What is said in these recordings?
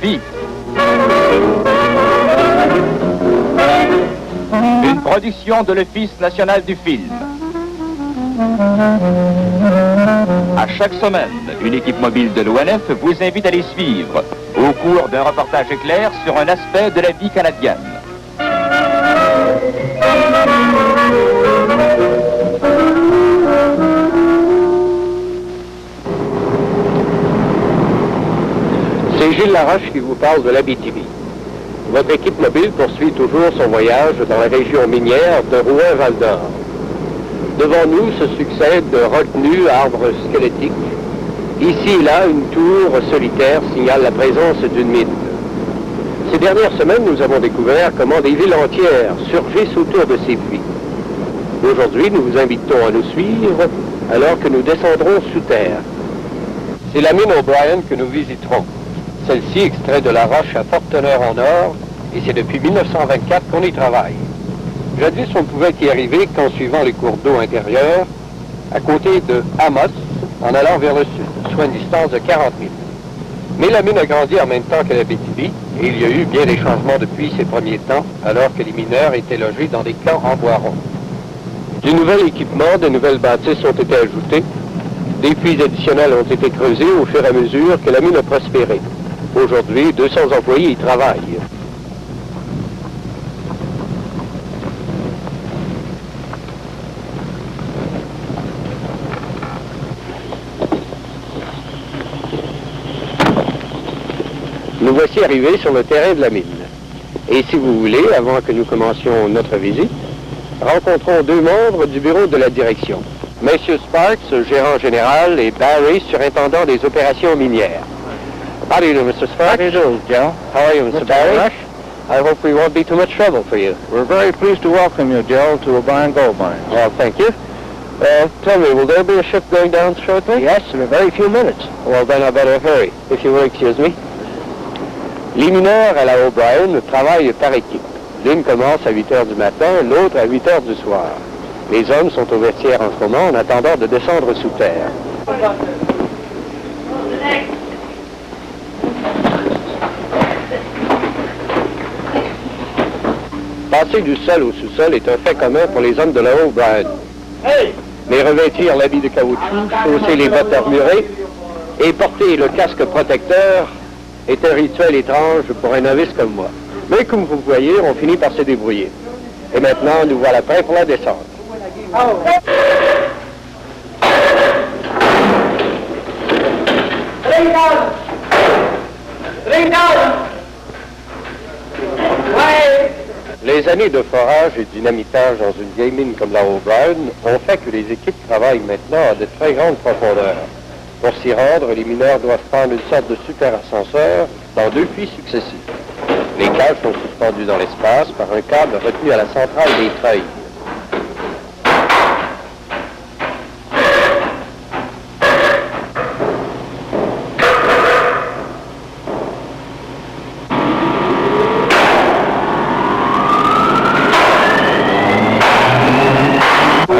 vie. Une production de l'Office national du film. À chaque semaine, une équipe mobile de l'ONF vous invite à les suivre au cours d'un reportage éclair sur un aspect de la vie canadienne. C'est Gilles Laroche qui vous parle de l'Abitibi. Votre équipe mobile poursuit toujours son voyage dans la région minière de Rouyn-Val-d'Or. Devant nous se succèdent de retenus arbres squelettiques. Ici et là, une tour solitaire signale la présence d'une mine. Ces dernières semaines, nous avons découvert comment des villes entières surgissent autour de ces puits. Aujourd'hui, nous vous invitons à nous suivre alors que nous descendrons sous terre. C'est la mine O'Brien que nous visiterons. Celle-ci extrait de la roche à forte teneur en or, et c'est depuis 1924 qu'on y travaille. Jadis, on pouvait y arriver qu'en suivant les cours d'eau intérieurs, à côté de Amos, en allant vers le sud, soit une distance de 40 000. Mais la mine a grandi en même temps que l'Abitibi, et il y a eu bien des changements depuis ces premiers temps, alors que les mineurs étaient logés dans des camps en bois rond. Du nouvel équipement, de nouvelles bâtisses ont été ajoutées, des puits additionnels ont été creusés au fur et à mesure que la mine a prospéré. Aujourd'hui, 200 employés y travaillent. Nous voici arrivés sur le terrain de la mine. Et si vous voulez, avant que nous commencions notre visite, rencontrons deux membres du bureau de la direction. Monsieur Sparks, gérant général, et Barry, surintendant des opérations minières. How do you do, Mr. Sparks? How do you do, Joe? How are you, Mr. Barry? Rush? I hope we won't be too much trouble for you. We're very pleased to welcome you, Joe, to O'Brien Gold Mine. Well, thank you. Tell me, will there be a ship going down shortly? Yes, in a very few minutes. Well, then I better hurry, if you will excuse me. Les mineurs à la O'Brien travaillent par équipe. L'une commence à 8 heures du matin, l'autre à 8 heures du soir. Les hommes sont au vestiaire en ce moment en attendant de descendre sous terre. Passer du sol au sous-sol est un fait commun pour les hommes de la O'Brien. Mais revêtir l'habit de caoutchouc, chausser les bottes armurées et porter le casque protecteur est un rituel étrange pour un novice comme moi. Mais comme vous voyez, on finit par se débrouiller. Et maintenant, nous voilà prêts pour la descente. Les années de forage et de dynamitage dans une vieille mine comme la O'Brien ont fait que les équipes travaillent maintenant à de très grandes profondeurs. Pour s'y rendre, les mineurs doivent prendre une sorte de super ascenseur dans deux puits successifs. Les cages sont suspendues dans l'espace par un câble retenu à la centrale des treuils.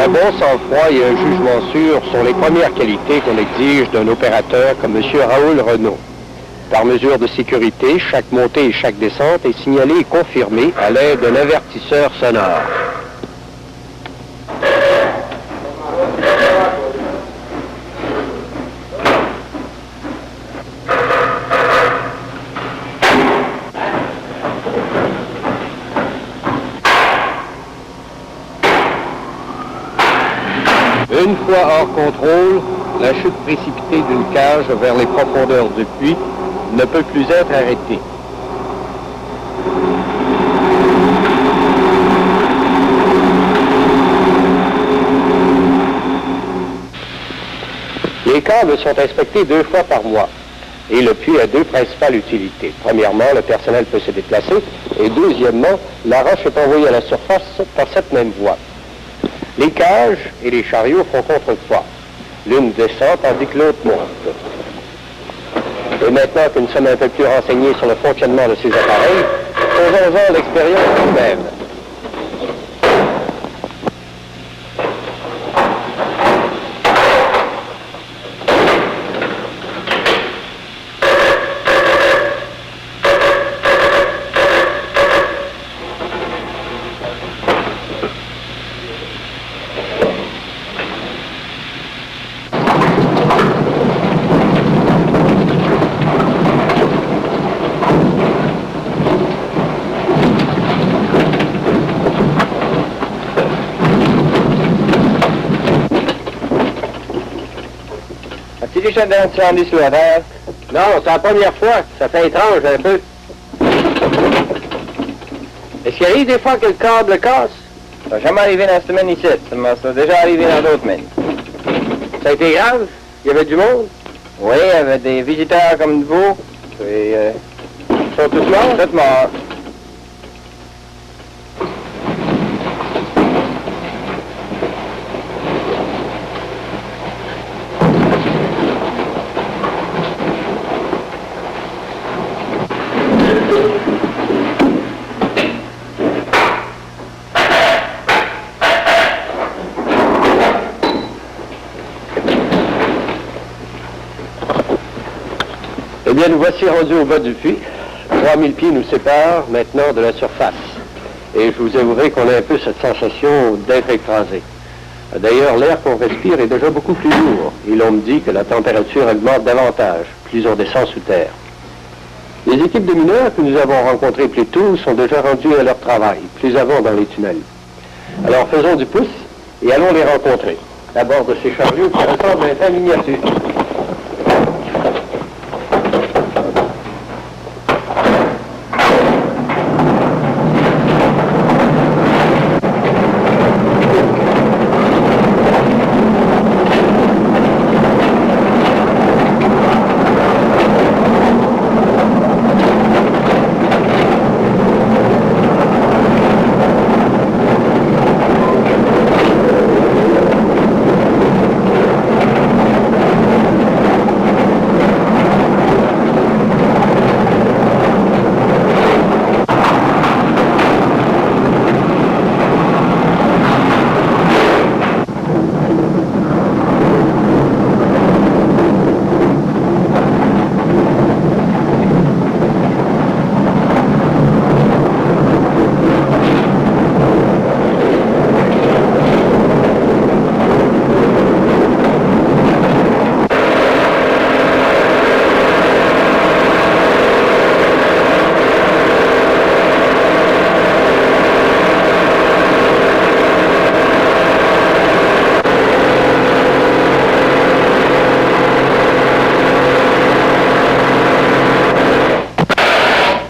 Un bon sang-froid et un jugement sûr sont les premières qualités qu'on exige d'un opérateur comme M. Raoul Renaud. Par mesure de sécurité, chaque montée et chaque descente est signalée et confirmée à l'aide d'un avertisseur sonore. Une fois hors contrôle, la chute précipitée d'une cage vers les profondeurs du puits ne peut plus être arrêtée. Les câbles sont inspectés 2 fois par mois et le puits a 2 principales utilités. Premièrement, le personnel peut se déplacer et deuxièmement, la roche est envoyée à la surface par cette même voie. Les cages et les chariots font contrepoids. L'une descend tandis que l'autre monte. Et maintenant que nous sommes un peu plus renseignés sur le fonctionnement de ces appareils, faisons-en l'expérience nous-mêmes. As-tu déjà entendu sur la terre? Non, c'est la première fois. Ça fait étrange un peu. Est-ce qu'il arrive des fois que le câble casse? Ça n'a jamais arrivé dans cette semaine ici, seulement ça a déjà arrivé dans d'autres semaines. Ça a été grave? Il y avait du monde? Oui, il y avait des visiteurs comme vous. Et Ils sont tous morts? tout mort. Eh bien, nous voici rendus au bas du puits. 3000 pieds nous séparent maintenant de la surface. Et je vous avouerai qu'on a un peu cette sensation d'être écrasé. D'ailleurs, l'air qu'on respire est déjà beaucoup plus lourd. Et l'on me dit que la température augmente davantage, plus on descend sous terre. Les équipes de mineurs que nous avons rencontrées plus tôt sont déjà rendues à leur travail, plus avant dans les tunnels. Alors faisons du pouce et allons les rencontrer. À bord de ces chariots qui ressemblent à un train miniature.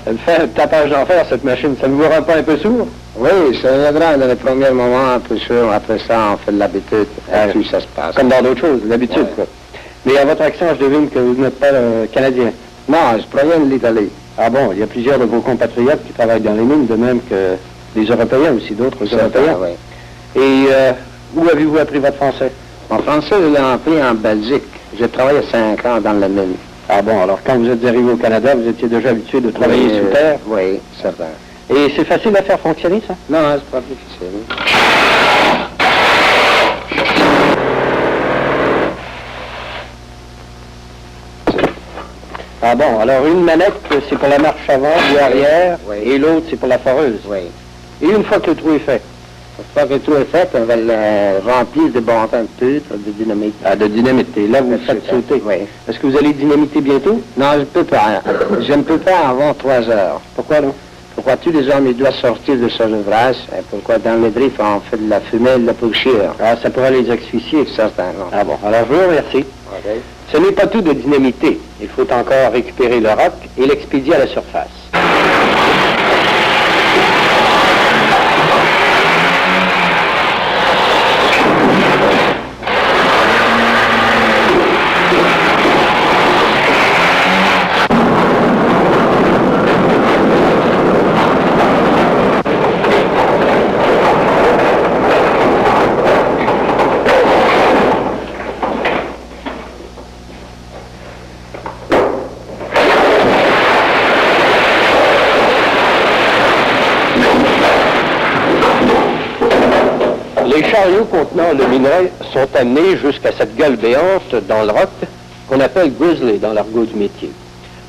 Elle fait un tapage d'enfer, cette machine. Ça ne vous rend pas un peu sourd? Oui, ça viendra dans les premiers moments un peu sûr. Après ça, on fait de l'habitude. Et puis ça se passe. Comme dans d'autres choses, l'habitude, Ouais. quoi. Mais à votre accent, je devine que vous n'êtes pas canadien. Non, je proviens de l'Italie. Ah bon, il y a plusieurs de vos compatriotes qui travaillent dans les mines, de même que les Européens aussi, d'autres Européens. Oui. Et où avez-vous appris votre français? Mon français, je l'ai appris en Belgique. J'ai travaillé 5 ans dans la mine. Ah bon, alors quand vous êtes arrivé au Canada, vous étiez déjà habitué de travailler Oui, sous terre? Oui, certain. Et c'est facile à faire fonctionner, ça? Non, c'est pas difficile. Ah bon, alors une manette, c'est pour la marche avant ou arrière, Oui. et l'autre, c'est pour la foreuse. Oui. Et une fois que le trou est fait? Une fois que tout est fait, on va le remplir de bâtons de putre, de dynamite. Ah, de dynamite. Et là, vous le faites sauter. Oui. Est-ce que vous allez dynamiter bientôt? Non, je ne peux pas. Je ne peux pas avant 3 heures. Pourquoi non? Pourquoi tous les hommes ils doivent sortir de ce ouvrage? Et pourquoi dans les drifts on fait de la fumée et de la poussière? Ah, ça pourrait les asphyxier. Certainement. Ah bon, alors je vous remercie. Ok. Ce n'est pas tout de dynamiter. Il faut encore récupérer le roc et l'expédier à la surface. Les chariots contenant le minerai sont amenés jusqu'à cette gueule béante dans le roc qu'on appelle grizzly dans l'argot du métier.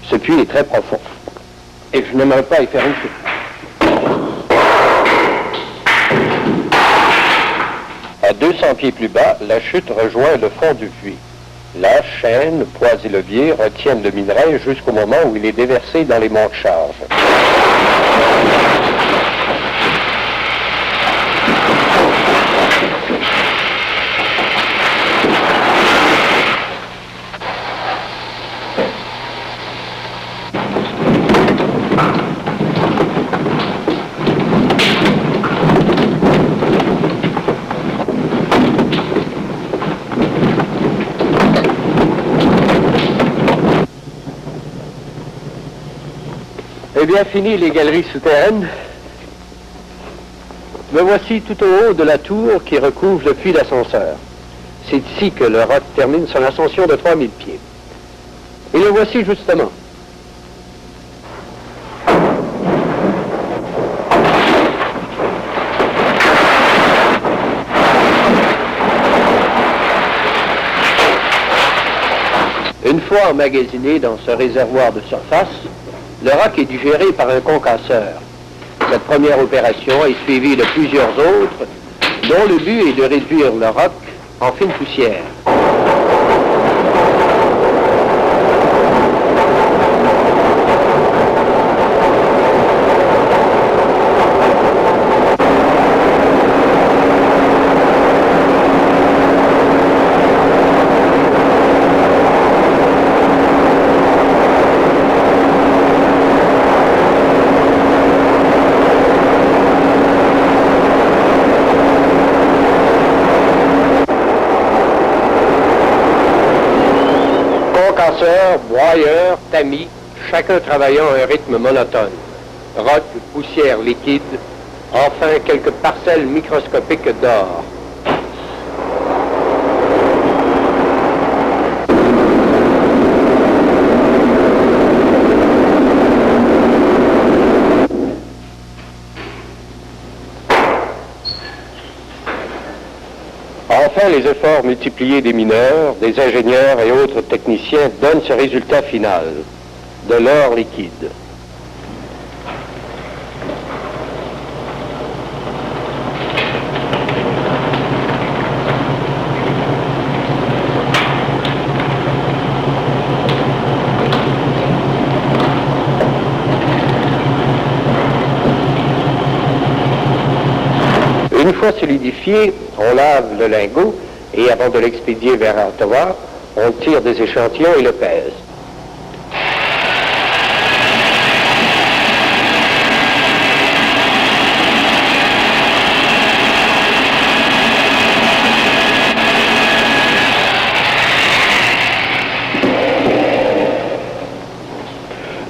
Ce puits est très profond et je n'aimerais pas y faire une chute. À 200 pieds plus bas, la chute rejoint le fond du puits. Là, chaîne, poids et levier retiennent le minerai jusqu'au moment où il est déversé dans les monts de charge. Eh bien, fini les galeries souterraines. Me voici tout au haut de la tour qui recouvre le puits d'ascenseur. C'est ici que le roc termine son ascension de 3000 pieds. Et le voici justement. Une fois emmagasiné dans ce réservoir de surface, le roc est digéré par un concasseur. Cette première opération est suivie de plusieurs autres, dont le but est de réduire le roc en fine poussière. Concasseurs, broyeurs, tamis, chacun travaillant à un rythme monotone. Roc, poussière liquide, enfin quelques parcelles microscopiques d'or. Enfin, les efforts multipliés des mineurs, des ingénieurs et autres techniciens donnent ce résultat final, de l'or liquide. Une fois solidifié, on lave le lingot et avant de l'expédier vers Ottawa, on tire des échantillons et le pèse.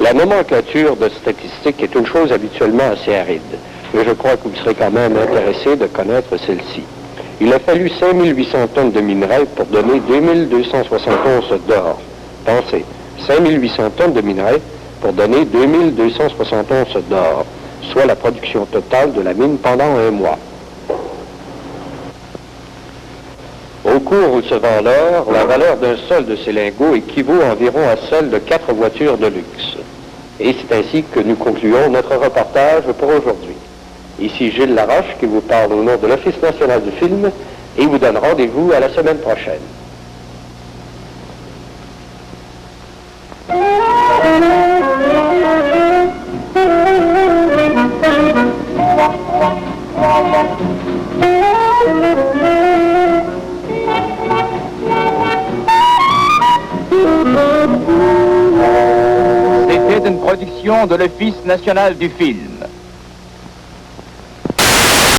La nomenclature de statistiques est une chose habituellement assez aride, mais je crois que vous serez quand même intéressé de connaître celle-ci. Il a fallu 5800 tonnes de minerais pour donner 2260 onces d'or. Pensez, 5800 tonnes de minerais pour donner 2260 onces d'or, soit la production totale de la mine pendant un mois. Au cours où se vend l'or, la valeur d'un seul de ces lingots équivaut environ à celle de 4 voitures de luxe. Et c'est ainsi que nous concluons notre reportage pour aujourd'hui. Ici Gilles Laroche qui vous parle au nom de l'Office national du film et vous donne rendez-vous à la semaine prochaine. C'était une production de l'Office national du film.